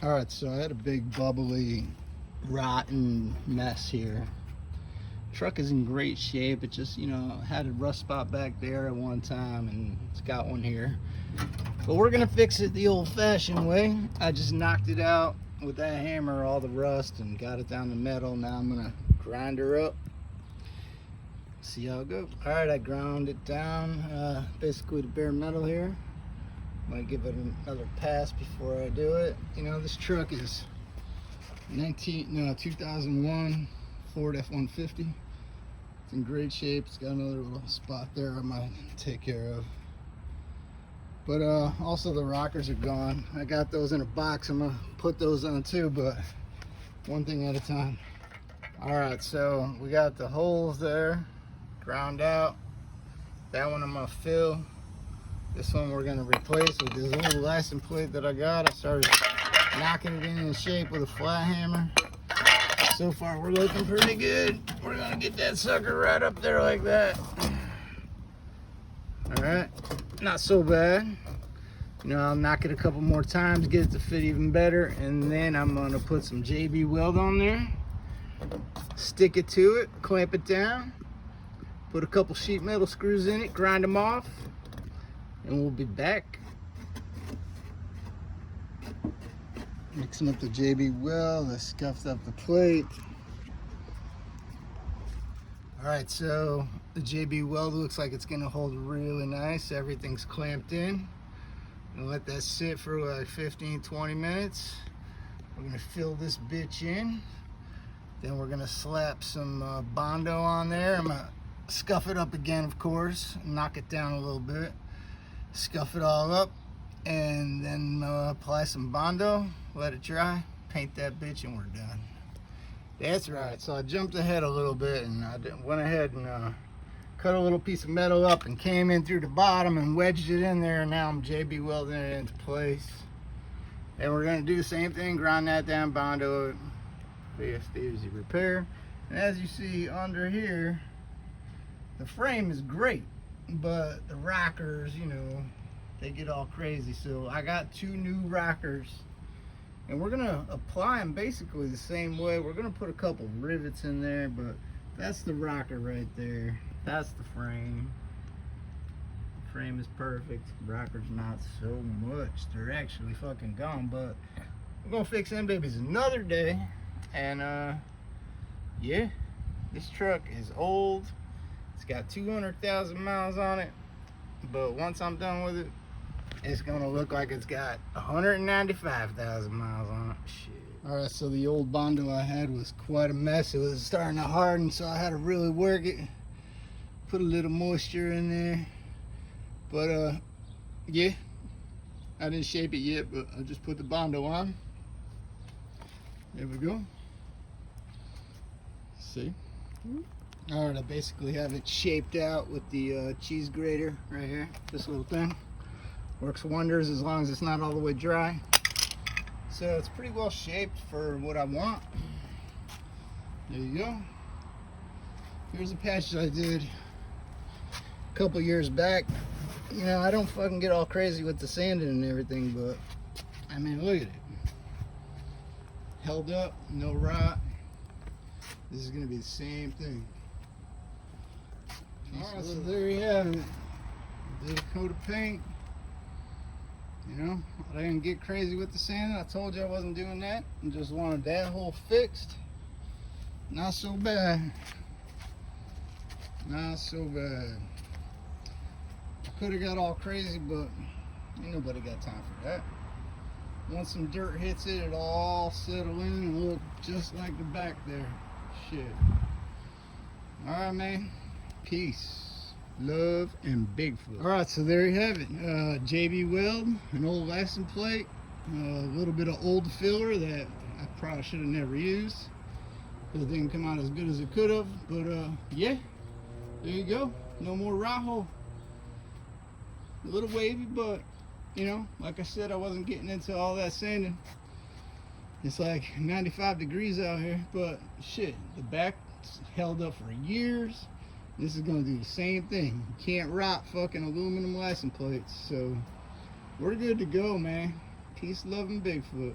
All right, so I had a big bubbly rotten mess here. Truck is in great shape. It just, had a rust spot back there at one time, and it's got one here. But we're gonna fix it the old-fashioned way. I just knocked it out with that hammer, all the rust, and got it down to metal. Now I'm gonna grind her up, see how it goes. All right, I ground it down, basically to bare metal here. Might give it another pass before I do it. This truck is 2001 Ford F-150. It's in great shape. It's got another little spot there I might take care of. But also the rockers are gone. I got those in a box. I'm gonna put those on too, but one thing at a time. All right, so we got the holes there ground out. That one I'm gonna fill. This one we're gonna replace with this little license plate that I got. I started knocking it in shape with a flat hammer. So far we're looking pretty good. We're gonna get that sucker right up there like that. All right, not so bad. I'll knock it a couple more times, get it to fit even better, and then I'm gonna put some JB Weld on there, stick it to it, clamp it down, put a couple sheet metal screws in it, grind them off, and we'll be back. Mixing up the JB Weld. I scuffed up the plate. All right, so the JB Weld looks like it's gonna hold really nice. Everything's clamped in. I'm gonna let that sit for like 15-20 minutes. We're gonna fill this bitch in. Then we're gonna slap some Bondo on there. I'm gonna scuff it up again, of course, knock it down a little bit. Scuff it all up, and then apply some Bondo, let it dry, paint that bitch, and we're done. That's right. So I jumped ahead a little bit, and I went ahead and cut a little piece of metal up and came in through the bottom and wedged it in there, and now I'm JB welding it into place. And we're gonna do the same thing, grind that down, Bondo it, fast, easy repair. And as you see under here, the frame is great, but the rockers, they get all crazy. So I got 2 new rockers, and we're gonna apply them basically the same way. We're gonna put a couple rivets in there, but that's the rocker right there. That's the frame. The frame is perfect. Rockers not so much. They're actually fucking gone, but we're gonna fix them babies another day. And yeah, this truck is old. It's got 200,000 miles on it, but once I'm done with it, it's gonna look like it's got 195,000 miles on it. Shit. All right, so the old Bondo I had was quite a mess. It was starting to harden, so I had to really work it. Put a little moisture in there. But yeah, I didn't shape it yet, but I just put the Bondo on. There we go. See? All right, I basically have it shaped out with the cheese grater right here. This little thing works wonders as long as it's not all the way dry. So it's pretty well shaped for what I want. There you go. Here's a patch that I did a couple years back. I don't fucking get all crazy with the sanding and everything, but I mean, look at it. Held up, no rot. This is gonna be the same thing. Alright, so there you have it. Did a coat of paint. I didn't get crazy with the sanding. I told you I wasn't doing that. I just wanted that hole fixed. Not so bad. Not so bad. I could have got all crazy, but ain't nobody got time for that. Once some dirt hits it, it'll all settle in and look just like the back there. Shit. Alright, man. Peace, love, and Bigfoot. Alright, so there you have it. JB Weld, an old license plate, a little bit of old filler that I probably should have never used because it didn't come out as good as it could have. But yeah, there you go. No more rot hole. A little wavy, but like I said, I wasn't getting into all that sanding. It's like 95 degrees out here, but shit, the back held up for years. This is gonna do the same thing. You can't rot fucking aluminum license plates. So we're good to go, man. Peace, love, and Bigfoot.